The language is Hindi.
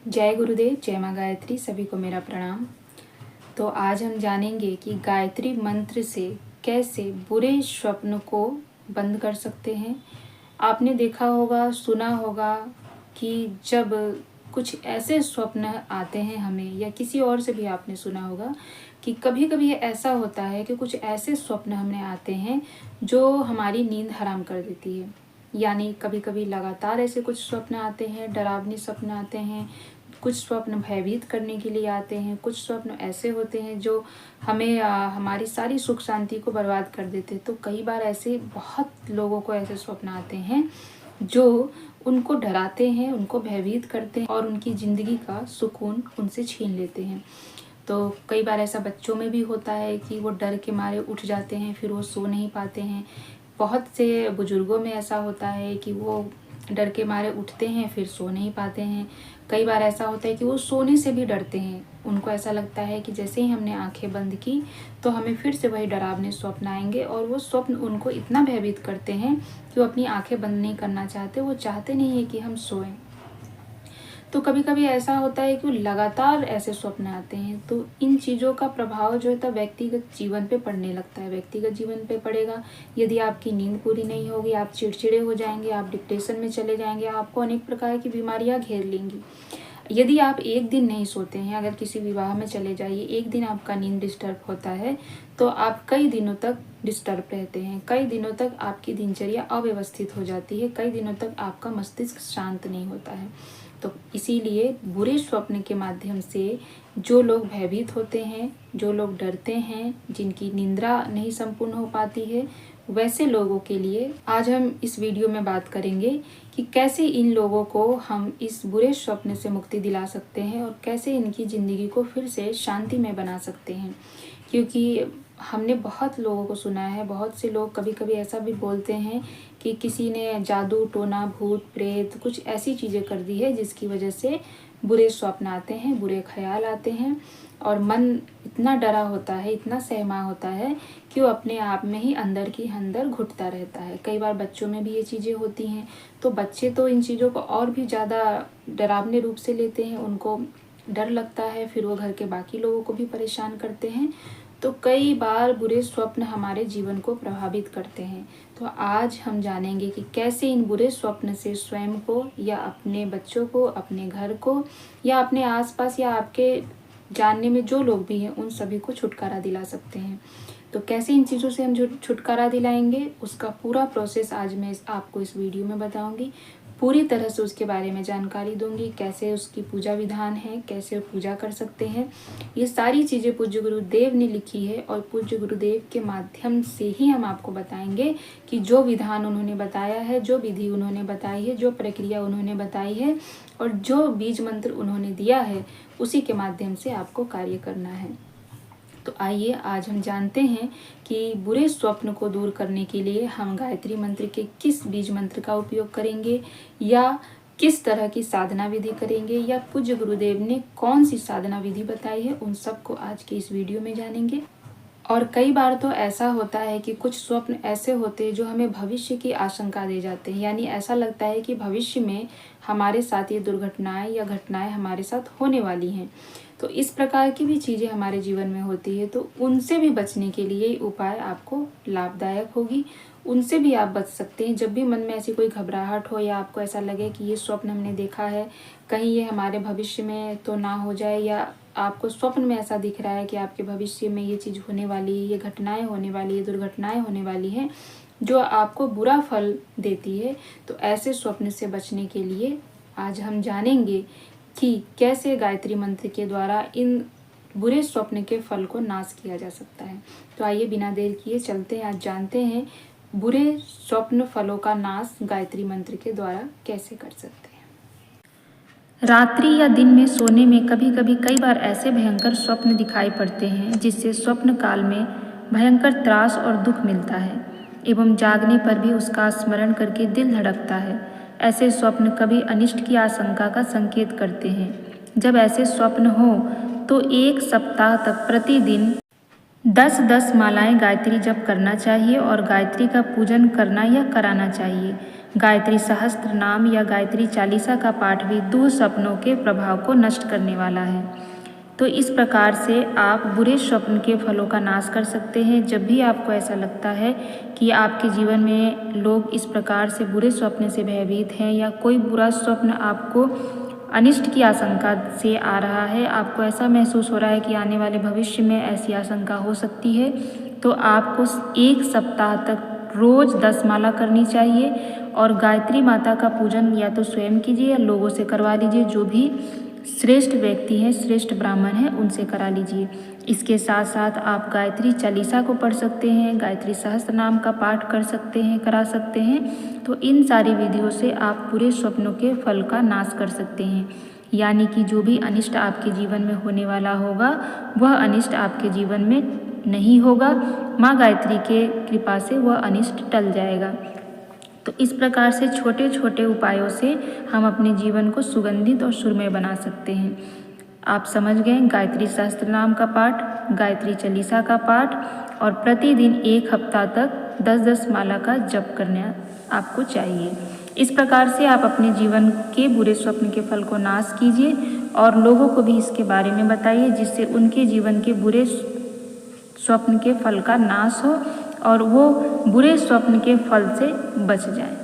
जय गुरुदेव, जय माँ गायत्री। सभी को मेरा प्रणाम। तो आज हम जानेंगे कि गायत्री मंत्र से कैसे बुरे स्वप्न को बंद कर सकते हैं। आपने देखा होगा, सुना होगा कि जब कुछ ऐसे स्वप्न आते हैं हमें, या किसी और से भी आपने सुना होगा कि कभी कभी ऐसा होता है कि कुछ ऐसे स्वप्न हमें आते हैं जो हमारी नींद हराम कर देती है। यानी कभी कभी लगातार ऐसे कुछ स्वप्न आते हैं, डरावने स्वप्न आते हैं, कुछ स्वप्न भयभीत करने के लिए आते हैं, कुछ स्वप्न ऐसे होते हैं जो हमें हमारी सारी सुख शांति को बर्बाद कर देते हैं। तो कई बार ऐसे बहुत लोगों को ऐसे स्वप्न आते हैं जो उनको डराते हैं, उनको भयभीत करते हैं और उनकी ज़िंदगी का सुकून उनसे छीन लेते हैं। तो कई बार ऐसा बच्चों में भी होता है कि वो डर के मारे उठ जाते हैं, फिर वो सो नहीं पाते हैं। बहुत से बुजुर्गों में ऐसा होता है कि वो डर के मारे उठते हैं, फिर सो नहीं पाते हैं। कई बार ऐसा होता है कि वो सोने से भी डरते हैं। उनको ऐसा लगता है कि जैसे ही हमने आंखें बंद की तो हमें फिर से वही डरावने स्वप्न आएंगे, और वो स्वप्न उनको इतना भयभीत करते हैं कि वो अपनी आंखें बंद नहीं करना चाहते। वो चाहते नहीं है कि हम सोएं। तो कभी कभी ऐसा होता है कि लगातार ऐसे स्वप्न आते हैं। तो इन चीज़ों का प्रभाव जो है व्यक्तिगत जीवन पे पड़ने लगता है। व्यक्तिगत जीवन पे पड़ेगा। यदि आपकी नींद पूरी नहीं होगी, आप चिड़चिड़े हो जाएंगे, आप डिप्रेशन में चले जाएंगे, आपको अनेक प्रकार की बीमारियां घेर लेंगी। यदि आप एक दिन नहीं सोते हैं, अगर किसी विवाह में चले जाइए, एक दिन आपका नींद डिस्टर्ब होता है तो आप कई दिनों तक डिस्टर्ब रहते हैं। कई दिनों तक आपकी दिनचर्या अव्यवस्थित हो जाती है। कई दिनों तक आपका मस्तिष्क शांत नहीं होता है। तो इसीलिए बुरे स्वप्न के माध्यम से जो लोग भयभीत होते हैं, जो लोग डरते हैं, जिनकी निद्रा नहीं संपूर्ण हो पाती है, वैसे लोगों के लिए आज हम इस वीडियो में बात करेंगे कि कैसे इन लोगों को हम इस बुरे स्वप्न से मुक्ति दिला सकते हैं और कैसे इनकी ज़िंदगी को फिर से शांति में बना सकते हैं। क्योंकि हमने बहुत लोगों को सुना है, बहुत से लोग कभी कभी ऐसा भी बोलते हैं कि किसी ने जादू टोना, भूत प्रेत, कुछ ऐसी चीज़ें कर दी है जिसकी वजह से बुरे स्वप्न आते हैं, बुरे ख्याल आते हैं, और मन इतना डरा होता है, इतना सहमा होता है कि वो अपने आप में ही अंदर की अंदर घुटता रहता है। कई बार बच्चों में भी ये चीज़ें होती हैं। तो बच्चे तो इन चीज़ों को और भी ज़्यादा डरावने रूप से लेते हैं, उनको डर लगता है, फिर वो घर के बाकी लोगों को भी परेशान करते हैं। तो कई बार बुरे स्वप्न हमारे जीवन को प्रभावित करते हैं। तो आज हम जानेंगे कि कैसे इन बुरे स्वप्न से स्वयं को, या अपने बच्चों को, अपने घर को, या अपने आसपास, या आपके जानने में जो लोग भी हैं, उन सभी को छुटकारा दिला सकते हैं। तो कैसे इन चीज़ों से हम जो छुटकारा दिलाएंगे, उसका पूरा प्रोसेस आज मैं आपको इस वीडियो में बताऊंगी। पूरी तरह से उसके बारे में जानकारी दूंगी, कैसे उसकी पूजा विधान है, कैसे पूजा कर सकते हैं। ये सारी चीज़ें पूज्य गुरुदेव ने लिखी है, और पूज्य गुरुदेव के माध्यम से ही हम आपको बताएंगे कि जो विधान उन्होंने बताया है, जो विधि उन्होंने बताई है, जो प्रक्रिया उन्होंने बताई है, और जो बीज मंत्र उन्होंने दिया है, उसी के माध्यम से आपको कार्य करना है। तो आइए आज हम जानते हैं कि बुरे स्वप्न को दूर करने के लिए हम गायत्री मंत्र के किस बीज मंत्र का उपयोग करेंगे, या किस तरह की साधना विधि करेंगे, या पूज्य गुरुदेव ने कौन सी साधना विधि बताई है, उन सबको आज के इस वीडियो में जानेंगे। और कई बार तो ऐसा होता है कि कुछ स्वप्न ऐसे होते हैं जो हमें भविष्य की आशंका दे जाते हैं। यानी ऐसा लगता है कि भविष्य में हमारे साथ ये दुर्घटनाएं या घटनाएं हमारे साथ होने वाली हैं। तो इस प्रकार की भी चीज़ें हमारे जीवन में होती है। तो उनसे भी बचने के लिए उपाय आपको लाभदायक होगी। उनसे भी आप बच सकते हैं। जब भी मन में ऐसी कोई घबराहट हो, या आपको ऐसा लगे कि ये स्वप्न हमने देखा है, कहीं ये हमारे भविष्य में तो ना हो जाए, या आपको स्वप्न में ऐसा दिख रहा है कि आपके भविष्य में ये चीज़ होने वाली है, ये घटनाएं होने वाली है, दुर्घटनाएं होने वाली हैं जो आपको बुरा फल देती है, तो ऐसे स्वप्न से बचने के लिए आज हम जानेंगे कि कैसे गायत्री मंत्र के द्वारा इन बुरे स्वप्न के फल को नाश किया जा सकता है। तो आइए बिना देर किए चलते हैं, आज जानते हैं बुरे स्वप्न फलों का नाश गायत्री मंत्र के द्वारा कैसे कर सकते हैं। रात्रि या दिन में सोने में कभी कभी कई बार ऐसे भयंकर स्वप्न दिखाई पड़ते हैं जिससे स्वप्न काल में भयंकर त्रास और दुख मिलता है, एवं जागने पर भी उसका स्मरण करके दिल धड़कता है। ऐसे स्वप्न कभी अनिष्ट की आशंका का संकेत करते हैं। जब ऐसे स्वप्न हो तो 1 सप्ताह तक प्रतिदिन 10-10 मालाएं गायत्री जप करना चाहिए, और गायत्री का पूजन करना या कराना चाहिए। गायत्री सहस्त्र नाम या गायत्री चालीसा का पाठ भी दुःस्वप्नों के प्रभाव को नष्ट करने वाला है। तो इस प्रकार से आप बुरे स्वप्न के फलों का नाश कर सकते हैं। जब भी आपको ऐसा लगता है कि आपके जीवन में लोग इस प्रकार से बुरे स्वप्न से भयभीत हैं या कोई बुरा स्वप्न आपको अनिष्ट की आशंका से आ रहा है, आपको ऐसा महसूस हो रहा है कि आने वाले भविष्य में ऐसी आशंका हो सकती है, तो आपको 1 सप्ताह तक रोज़ 10 माला करनी चाहिए और गायत्री माता का पूजन या तो स्वयं कीजिए या लोगों से करवा लीजिए। जो भी श्रेष्ठ व्यक्ति हैं, श्रेष्ठ ब्राह्मण हैं, उनसे करा लीजिए। इसके साथ साथ आप गायत्री चालीसा को पढ़ सकते हैं, गायत्री सहस्त्र नाम का पाठ कर सकते हैं, करा सकते हैं। तो इन सारी विधियों से आप बुरे स्वप्नों के फल का नाश कर सकते हैं, यानी कि जो भी अनिष्ट आपके जीवन में होने वाला होगा वह अनिष्ट आपके जीवन में नहीं होगा। माँ गायत्री के कृपा से वह अनिष्ट टल जाएगा। तो इस प्रकार से छोटे छोटे उपायों से हम अपने जीवन को सुगंधित और सुरमय बना सकते हैं। आप समझ गए, गायत्री सहस्त्र नाम का पाठ, गायत्री चालीसा का पाठ और प्रतिदिन 1 हफ्ता तक 10-10 माला का जप करना आपको चाहिए। इस प्रकार से आप अपने जीवन के बुरे स्वप्न के फल को नाश कीजिए और लोगों को भी इसके बारे में बताइए, जिससे उनके जीवन के बुरे स्वप्न के फल का नाश हो और वो बुरे स्वप्न के फल से बच जाए।